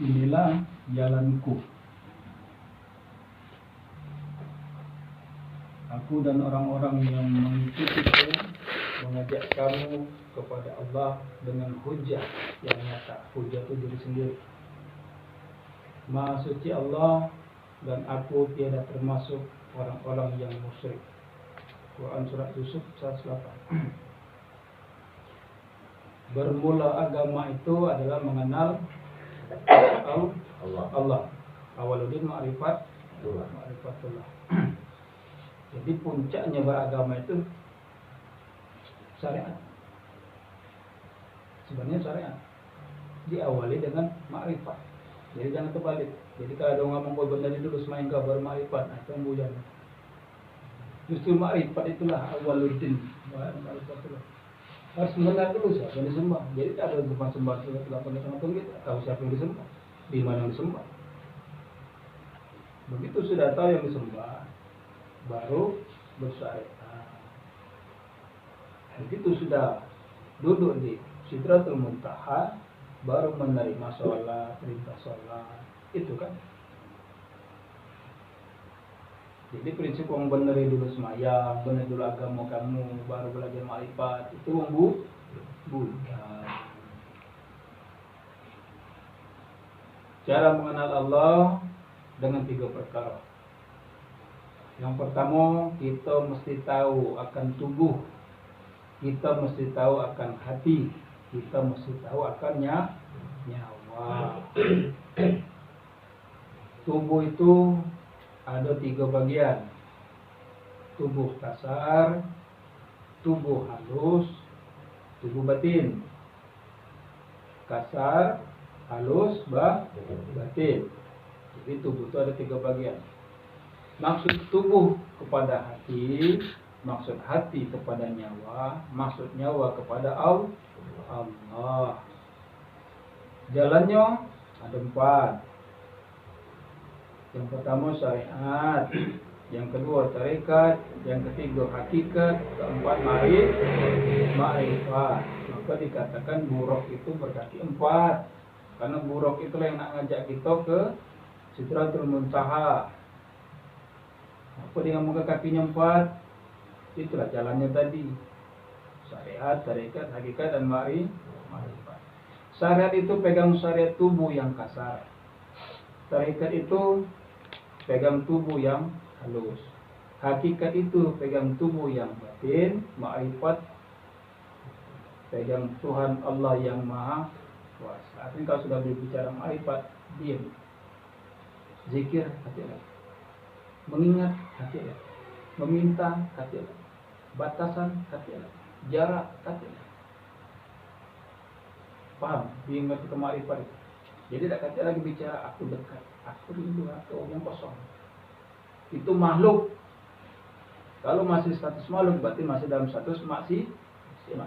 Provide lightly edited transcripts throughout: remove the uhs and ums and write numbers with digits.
Inilah jalanku. Aku dan orang-orang yang mengikutiku mengajak kamu kepada Allah dengan hujah yang nyata. Hujah itu diri sendiri. Maha suci Allah dan aku tiada termasuk orang-orang yang musyrik. Quran Surat Yusuf 108. Bermula agama itu adalah mengenal Allah. Awaludin ma'rifatullah. Jadi puncaknya beragama itu syariat. Sebenarnya syariat diawali dengan ma'rifat. Jadi jangan terbalik. Jadi kalau ada orang ngomong benar dulu semain kau baru ma'rifat, nah itu yang bujang. Justru ma'rifat itulah awaludin ma'rifatullah. Harus mengenal dulu siapa yang disembah. Jadi tak ada sembah tidak pernah kita tahu siapa yang disembah, di mana yang disembah. Begitu sudah tahu yang disembah, baru bersyariat. Begitu sudah duduk di Sidratul Muntaha, baru menerima sholat, perintah sholat. Itu kan. Jadi prinsip orang benar dulu semayang, benar dulu agama kamu, baru belajar ma'rifat. Itu orang bukan. Cara mengenal Allah dengan 3 perkara. Yang pertama, kita mesti tahu akan tubuh, kita mesti tahu akan hati, kita mesti tahu akan nyawa. Tubuh itu ada 3 bagian. Tubuh kasar, tubuh halus, tubuh batin. Kasar, halus, batin. Jadi tubuh itu ada 3 bagian. Maksud tubuh kepada hati, maksud hati kepada nyawa, maksud nyawa kepada Allah. Jalannya ada 4. Yang pertama syariat, yang kedua tarekat, yang ketiga hakikat, keempat ma'rifat. Maka dikatakan buruk itu berkaki 4. Karena buruk itulah yang nak ngajak kita ke Sidratul Muntaha. Apa dia ngomong ke kakinya 4? Itulah jalannya tadi. Syariat, tarekat, hakikat, dan ma'rifat. Syariat itu pegang syariat tubuh yang kasar. Tarekat itu pegang tubuh yang halus. Hakikat itu pegang tubuh yang batin. Ma'rifat pegang Tuhan Allah yang Maha Kuasa. Artinya kalau sudah berbicara ma'rifat, diam. Zikir, hati-hati. Mengingat, hati-hati. Meminta, hati-hati. Batasan, hati-hati. Jarak, hati-hati. Paham? Diingat ke ma'rifat itu. Jadi tak kata lagi bicara aku dekat, aku rindu, atau yang kosong. Itu makhluk. Kalau masih status makhluk, berarti masih dalam status masih. Ya.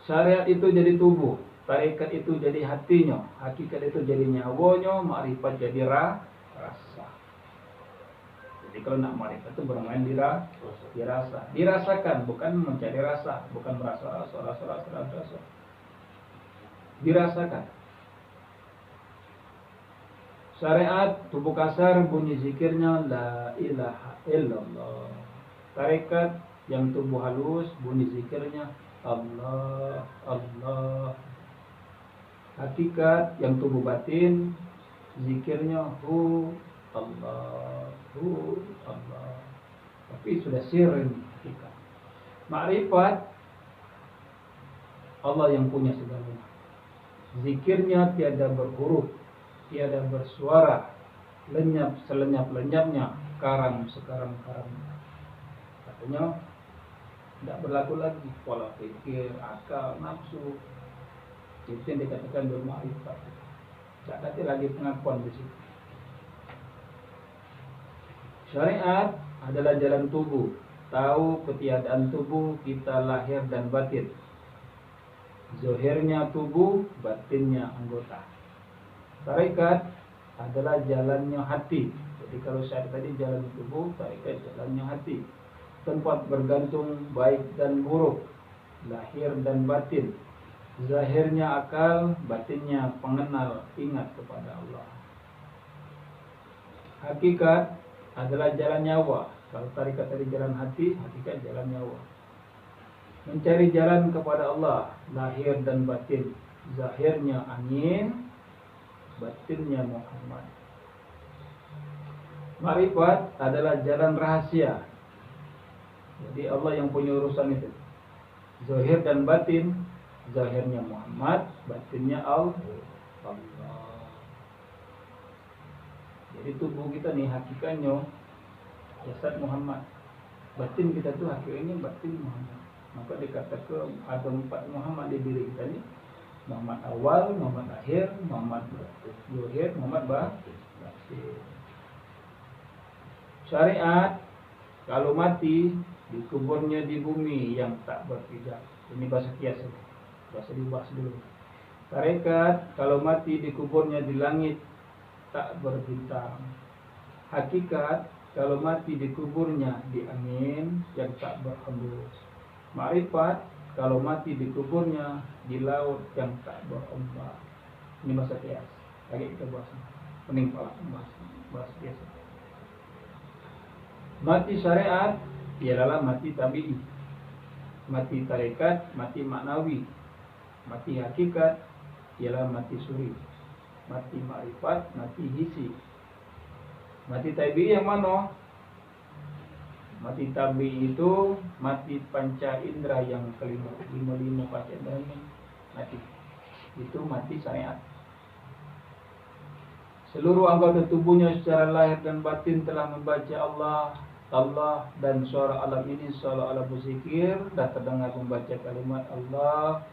Syariat itu jadi tubuh, tarekat itu jadi hatinya, hakikat itu jadi nyawanya, ma'rifat jadi rasa. Jadi kalau nak ma'rifat itu bermain dirasa. Dirasakan, bukan mencari rasa, bukan merasa rasa. Dirasakan. Syariat tubuh kasar bunyi zikirnya la ilaha illallah. Tarekat yang tubuh halus bunyi zikirnya Allah. Hakikat yang tubuh batin zikirnya Allah. Tapi sudah sirri hakikat. Ma'rifat Allah yang punya segalanya. Zikirnya tiada berhuruf, tiada bersuara, lenyap selenyap-lenyapnya, karam sekaram-karamnya. Katanya tidak berlaku lagi pola pikir, akal, nafsu. Itu yang dikatakan berma'rifat. Tak ada lagi pengakuan di situ. Syariat adalah jalan tubuh. Tahu ketiadaan tubuh kita lahir dan batin. Zahirnya tubuh, batinnya anggota. Tarekat adalah jalannya hati. Jadi kalau syariat tadi jalan tubuh, tarekat jalannya hati. Tempat bergantung baik dan buruk, lahir dan batin. Zahirnya akal, batinnya pengenal, ingat kepada Allah. Hakikat adalah jalan nyawa. Kalau tarikat dari jalan hati, hakikat jalan nyawa. Mencari jalan kepada Allah, lahir dan batin. Zahirnya angin, batinnya Muhammad. Ma'rifat adalah jalan rahasia. Jadi Allah yang punya urusan itu. Zahir dan batin, zahirnya Muhammad, batinnya Allah. Jadi tubuh kita nih hakikatnya jasad Muhammad. Batin kita tuh hakikatnya batin Muhammad. Maka dikatakan ada 4 Muhammad di diri kita ini. Muhammad awal, Muhammad akhir, Muhammad zahir, Muhammad batin. Syariat, kalau mati dikuburnya di bumi yang tak berpijak. Ini bahasa kias, bahasa dibahas dulu. Tarekat, kalau mati dikuburnya di langit tak berbintang. Hakikat, kalau mati dikuburnya di angin yang tak berhembus. Ma'rifat, kalau mati dikuburnya di laut yang tak berombak. Ini bahasa kias. Lagi kita bahas. Pening pala bahas kias. Mati syariat ialah mati tabi'i. Mati tarekat, mati maknawi. Mati hakikat ialah mati suri. Mati ma'rifat, mati hisi. Mati tabi'i yang mana? Mati tabi'i itu mati panca indera yang kelima. Lima panca indera ini mati. Itu mati syariat. Seluruh anggota tubuhnya secara lahir dan batin telah membaca Allah dan suara alam ini seolah alam berzikir dan terdengar membaca kalimat Allah.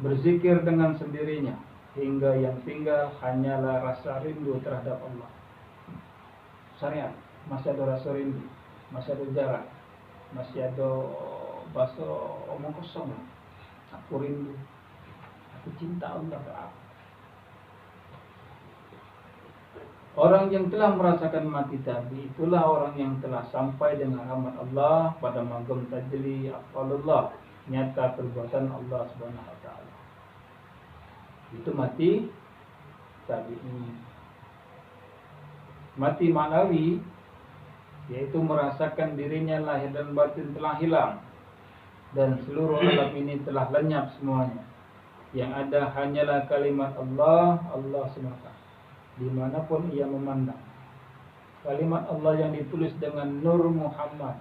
Berzikir dengan sendirinya hingga yang tinggal hanyalah rasa rindu terhadap Allah. Syariat, masih ada rasa rindu, masih ada jarak, masih ada bahasa omong kosong. Aku rindu, aku cinta Allah. Orang yang telah merasakan mati tabi itulah orang yang telah sampai dengan rahmat Allah pada magam tajli afalullah, nyata perbuatan Allah Subhanahu wa taala. Itu mati tabi. Mati maknawi yaitu merasakan dirinya lahir dan batin telah hilang dan seluruh alam ini telah lenyap semuanya. Yang ada hanyalah kalimat Allah semata. Dimanapun ia memandang, kalimat Allah yang ditulis dengan nur Muhammad.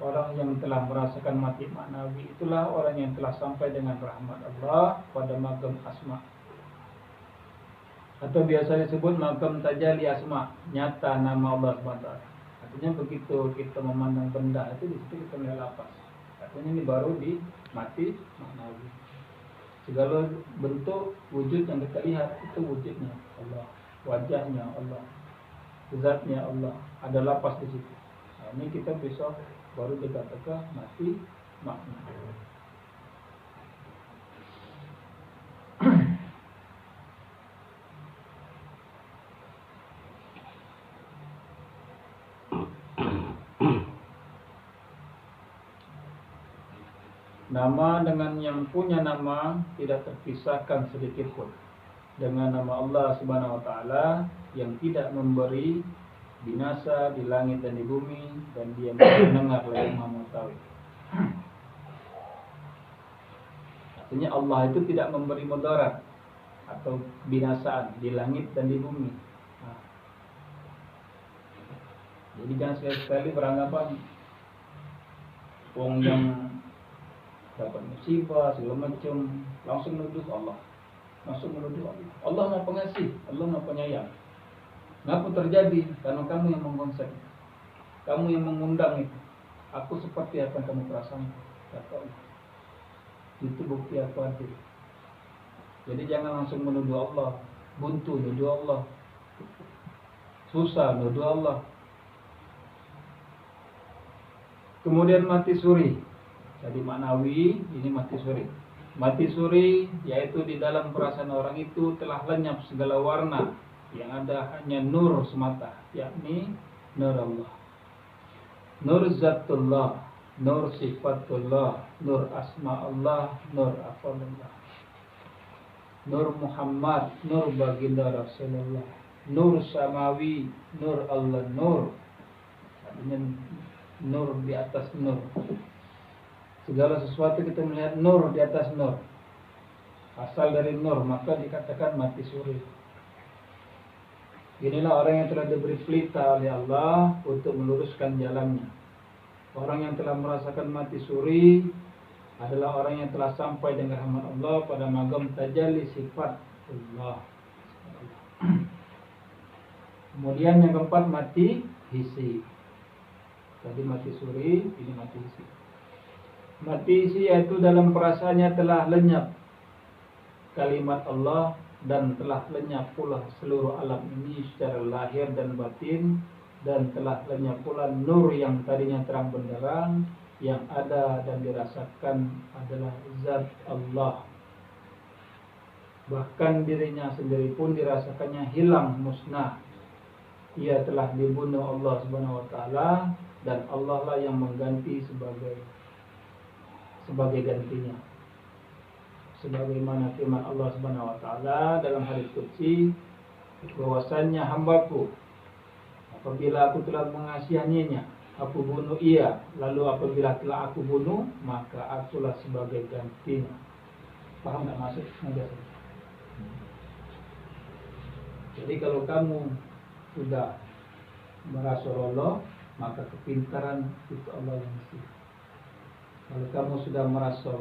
Orang yang telah merasakan mati maknawi itulah orang yang telah sampai dengan rahmat Allah pada magam asma, atau biasa disebut magam tajalli asma, nyata nama Allah SWT. Artinya begitu kita memandang benda itu, di situ kita melihat lapas. Artinya ini baru di mati maknawi. Segala bentuk wujud yang kita lihat itu wujudnya Allah, wajahnya Allah, zatnya Allah, ada lapas di situ. Nah, ini kita besok baru dikatakan mati makna. Nama dengan yang punya nama tidak terpisahkan sedikit pun dengan nama Allah Subhanahu wa taala yang tidak memberi binasa di langit dan di bumi, dan dia mendengar lagi Maha mengetahui. Artinya Allah itu tidak memberi mudarat atau binasaan di langit dan di bumi. Nah, jadi jangan sekali-sekali beranggapan wong yang dapat musibah segala macam langsung menuduh Allah. Allah Maha Pengasih, Allah Maha Penyayang. Kenapa terjadi? Karena kamu yang mengkonsep, kamu yang mengundang itu. Aku seperti apa yang kamu perasakan, kata Allah. Itu bukti aku adil. Jadi jangan langsung menuduh Allah. Buntu nuduh Allah, susah nuduh Allah. Kemudian mati suri. Jadi maknawi ini mati suri. Mati suri yaitu di dalam perasaan orang itu telah lenyap segala warna, yang ada hanya nur semata, yakni nur Allah, nur zatullah, nur sifatullah, nur asma Allah, nur afalullah. Nur Muhammad, nur baginda Rasulullah, nur samawi, nur Allah, nur. Artinya nur di atas nur. Segala sesuatu kita melihat nur di atas nur. Asal dari nur, maka dikatakan mati suri. Inilah orang yang telah diberi pelita oleh Allah untuk meluruskan jalannya. Orang yang telah merasakan mati suri adalah orang yang telah sampai dengan rahmat Allah pada magam tajalli sifat Allah. Kemudian yang keempat mati hisi. Tadi mati suri, ini mati hisi. Mati hisi yaitu dalam perasaannya telah lenyap kalimat Allah dan telah lenyap pula seluruh alam ini secara lahir dan batin, dan telah lenyap pula nur yang tadinya terang benderang. Yang ada dan dirasakan adalah zat Allah. Bahkan dirinya sendiri pun dirasakannya hilang, musnah. Ia telah dibunuh Allah Subhanahu wa taala, dan Allah lah yang mengganti sebagai gantinya. Sebagaimana firman Allah Subhanahu wa taala dalam hadits qudsi, bahwasannya hambaku apabila aku telah mengasihaninya, aku bunuh ia, lalu apabila telah aku bunuh, maka akulah sebagai gantinya. Paham tak maksud? Jadi kalau kamu sudah merasa Allah, maka kepintaran itu Allah yang mesti. Kalau kamu sudah merasa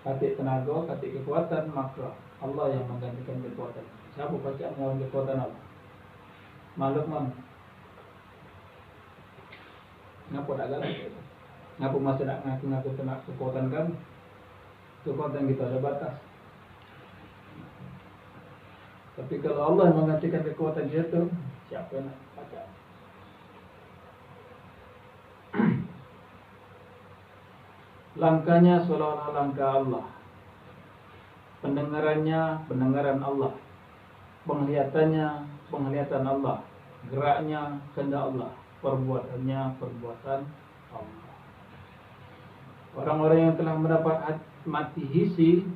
katik tenaga, katik kekuatan, maka Allah yang menggantikan kekuatan. Siapa baca melawan kekuatan Allah? Makhluk mana? Ngapa tak galak? Ngapa masih nak ngaku-ngaku tenak kekuatan kamu? Kekuatan kita ada batas. Tapi kalau Allah yang menggantikan kekuatan dia tu, siapa yang nak baca? Langkahnya seolah-olah langkah Allah. Pendengarannya pendengaran Allah. Penglihatannya penglihatan Allah. Geraknya kehendak Allah. Perbuatannya perbuatan Allah. Orang-orang yang telah mendapat mati hisi,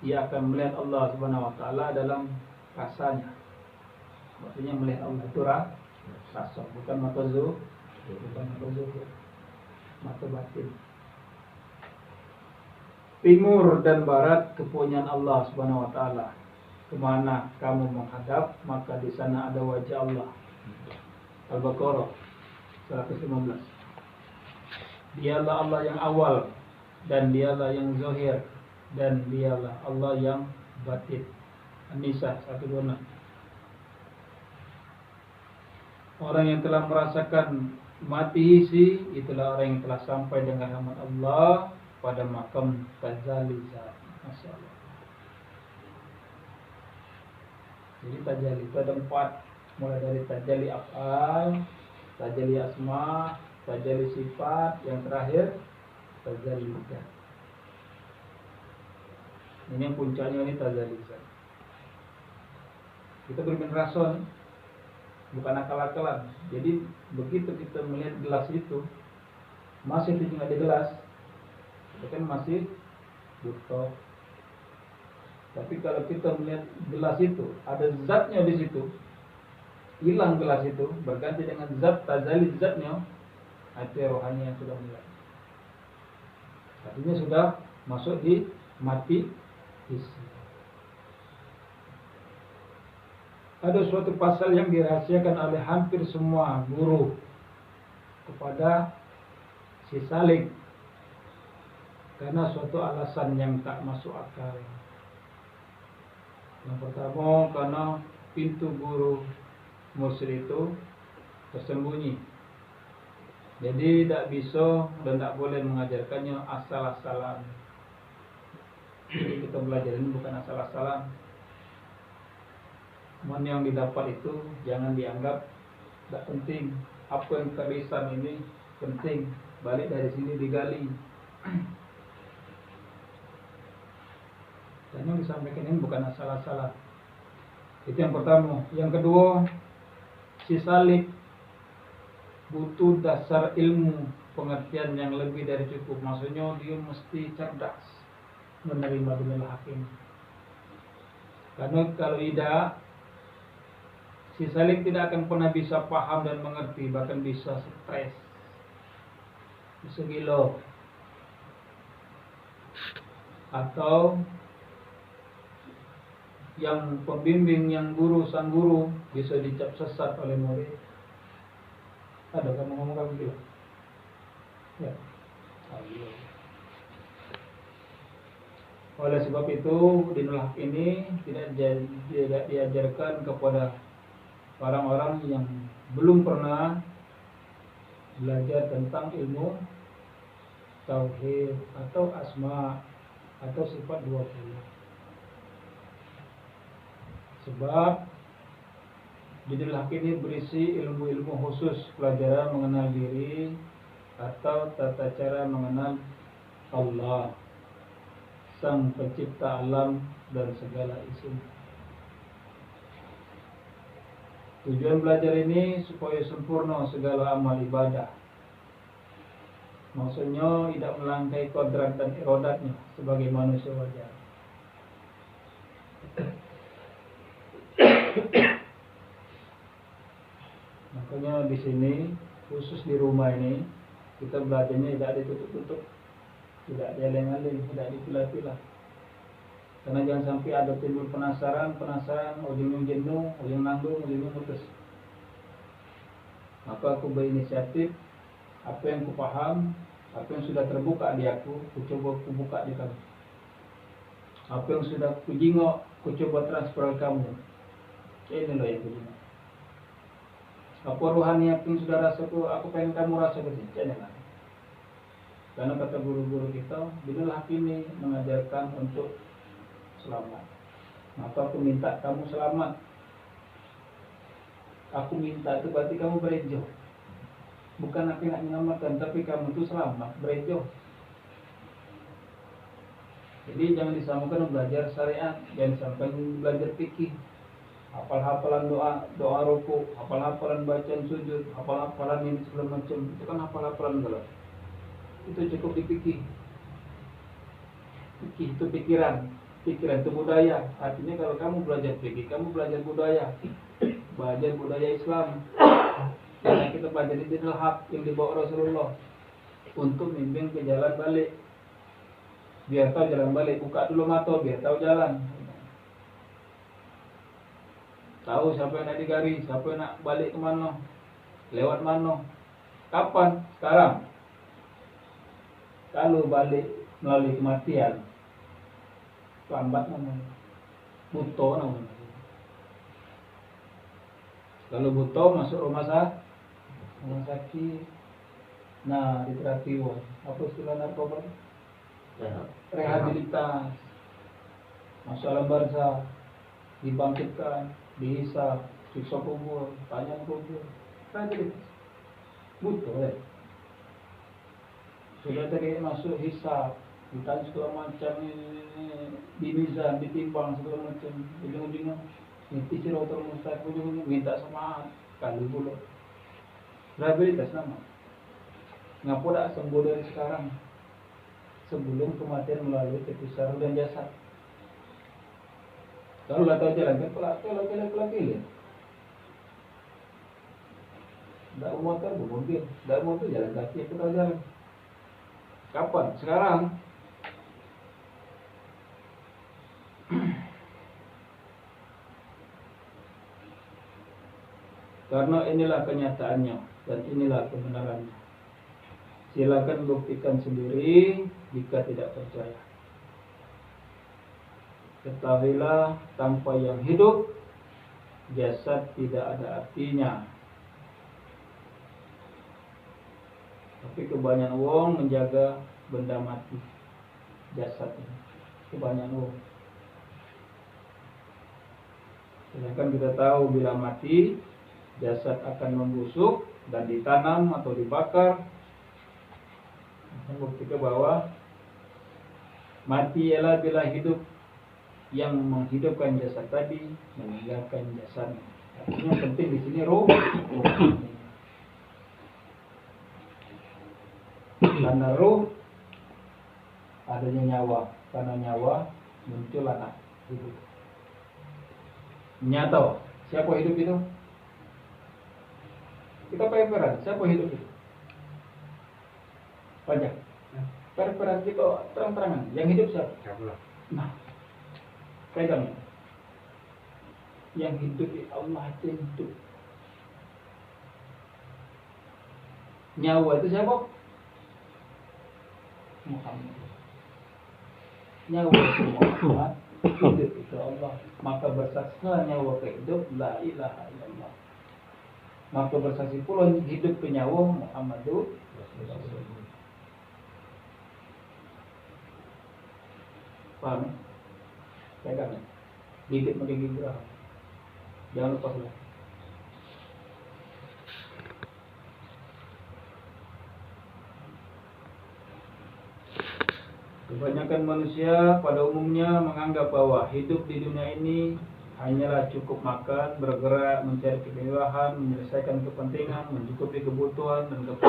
ia akan melihat Allah Subhanahu wa taala dalam rasanya. Maksudnya melihat Allah itu rasa, bukan mata zuhur, mata batin. Timur dan barat kepunyaan Allah Subhanahu wa taala. Kemana kamu menghadap, maka di sana ada wajah Allah. Al-Baqarah 115. Dialah Allah yang awal, dan dialah yang zahir, dan dialah Allah yang batin. An-Nisa 126. Orang yang telah merasakan mati hisi, itulah orang yang telah sampai dengan rahmat Allah pada makam tajalli zat. Masya Allah. Jadi tajalli itu ada 4, mulai dari tajalli af'al, tajalli asma, tajalli sifat, yang terakhir tajalli zat. Ini yang puncaknya, ini tajalli zat. Kita bermain rason, bukan akal-akalan. Jadi begitu kita melihat gelas itu, masih itu nggak ada gelas, itu kan masih butuh. Tapi kalau kita melihat gelas itu, ada zatnya di situ, hilang gelas itu, berganti dengan zat tajalli zatnya, itu rohani yang sudah mulai. Artinya sudah masuk di mati hisi. Ada suatu pasal yang dirahasiakan oleh hampir semua guru kepada si Salik karena suatu alasan yang tak masuk akal. Yang pertama, karena pintu guru musyrik itu tersembunyi. Jadi tidak bisa dan tidak boleh mengajarkannya asal-asalan. Jadi kita belajar ini bukan asal-asalan. Mana yang didapat itu jangan dianggap tidak penting. Apa yang terlisan ini penting. Balik dari sini digali. Dan yang disampaikan ini bukan asal-asalan. Itu yang pertama. Yang kedua, si Salik butuh dasar ilmu, pengertian yang lebih dari cukup. Maksudnya dia mesti cerdas menerima dunia hakim. Karena kalau tidak, si salik tidak akan pernah bisa paham dan mengerti, bahkan bisa stres, bisa gila, atau yang pembimbing, yang guru, sang guru bisa dicap sesat oleh murid. Ada kamu ngomong gitu? Ya. Oleh sebab itu, dinul haq ini tidak diajarkan kepada orang-orang yang belum pernah belajar tentang ilmu tauhid atau asma atau sifat 20. Sebab dinul haq ini berisi ilmu-ilmu khusus, pelajaran mengenal diri atau tata cara mengenal Allah, Sang Pencipta alam dan segala isi. Tujuan belajar ini supaya sempurna segala amal ibadah. Maksudnya tidak melangkahi kodrat dan irodatnya sebagai manusia wajar. Makanya di sini, khusus di rumah ini, kita belajarnya tidak ditutup-tutup, tidak dialeng-aleng, tidak dipilah-pilah. Karena jangan sampai ada timbul penasaran, ujung jenuh, ujung nanggung, ujung putus. Maka aku berinisiatif, apa yang ku paham, apa yang sudah terbuka di aku coba ku buka di kamu. Apa yang sudah ku jingok, ku coba transfer ke kamu. Ini loh yang ku jingok. Apa rohani apa yang sudah rasa aku pengen kamu rasa ke sini. Jangan. Karena kata guru-guru kita, dinul haq ini mengajarkan untuk selamat. Maka aku minta kamu selamat. Aku minta itu berarti kamu berejo. Bukan aku nak menyelamatkan, tapi kamu itu selamat, berejo. Jadi jangan disamakan belajar syariat, jangan sampai belajar fikih. Hafal-hafalan doa ruku, hafal-hafalan bacaan sujud, hafal-hafalan ini segala macam. Itu kan hafal-hafalan kalau. Itu cukup di fikih. Fikih itu pikiran itu budaya. Artinya kalau kamu belajar fikih, kamu belajar budaya Islam. Karena kita belajar dinul haq yang dibawa Rasulullah untuk bimbing ke jalan balik. Biar tahu jalan balik, buka dulu mata biar tahu jalan. Tahu siapa yang nak digari, siapa yang nak balik ke mana, lewat mana, kapan, sekarang. Kalau balik melalui kematian, lambat namanya, buta namanya. Kalau buta masuk rumah sakit, nah diterapi, apa istilah narkoba? Rehabilitas, masuk alam barzah, dibangkitkan, dihisab, siksa kubur, tanya kubur, rehabilitas, buta. Sudah tadi masuk hisab, ditanya segala macam, di mizan, ditimbang segala macam, ujung-ujungnya niti siratal mustaqim, ujung-ujungnya minta sama kali pula. Rehabilitas nama. Ngapa tak sembuh dari sekarang? Sebelum kematian melalui kepisahan dan jasad. Kalau tak tahu jalan, kan pelaki-laki. Tak motor, mobil, tak motor jalan kaki, aku tahu jalan. Kapan? Sekarang. Karena inilah kenyataannya dan inilah kebenarannya. Silakan buktikan sendiri jika tidak percaya. Ketahuilah tanpa yang hidup, jasad tidak ada artinya. Tapi kebanyakan wong menjaga benda mati, jasad ini. Kebanyakan wong. Sedangkan kita tahu bila mati, jasad akan membusuk dan ditanam atau dibakar. Membuktikan bahwa mati ialah bila hidup yang menghidupkan jasad tadi meninggalkan jasadnya. Artinya penting di sini roh. Karena ruh adanya nyawa, karena nyawa muncul anak hidup. Nyata, siapa hidup itu? Kita per-peran, siapa hidup itu? Pajak. Per-peran kita terang-terangan, yang hidup siapa? Nah, pegang. Yang hidup itu Allah itu hidup. Nyawa itu siapa? Muhammad. Nyawa itu Muhammad, hidup itu Allah. Maka bersaksilah nyawa ke hidup, la ilaha illallah. Maka bersaksi pula hidup ke nyawa Muhammadur Rasulullah. Paham? Pegang ya? Gigit pakai gigi berapa? Jangan lupa sudah. Kebanyakan manusia pada umumnya menganggap bahwa hidup di dunia ini hanyalah cukup makan, bergerak, mencari kemewahan, menyelesaikan kepentingan, mencukupi kebutuhan dan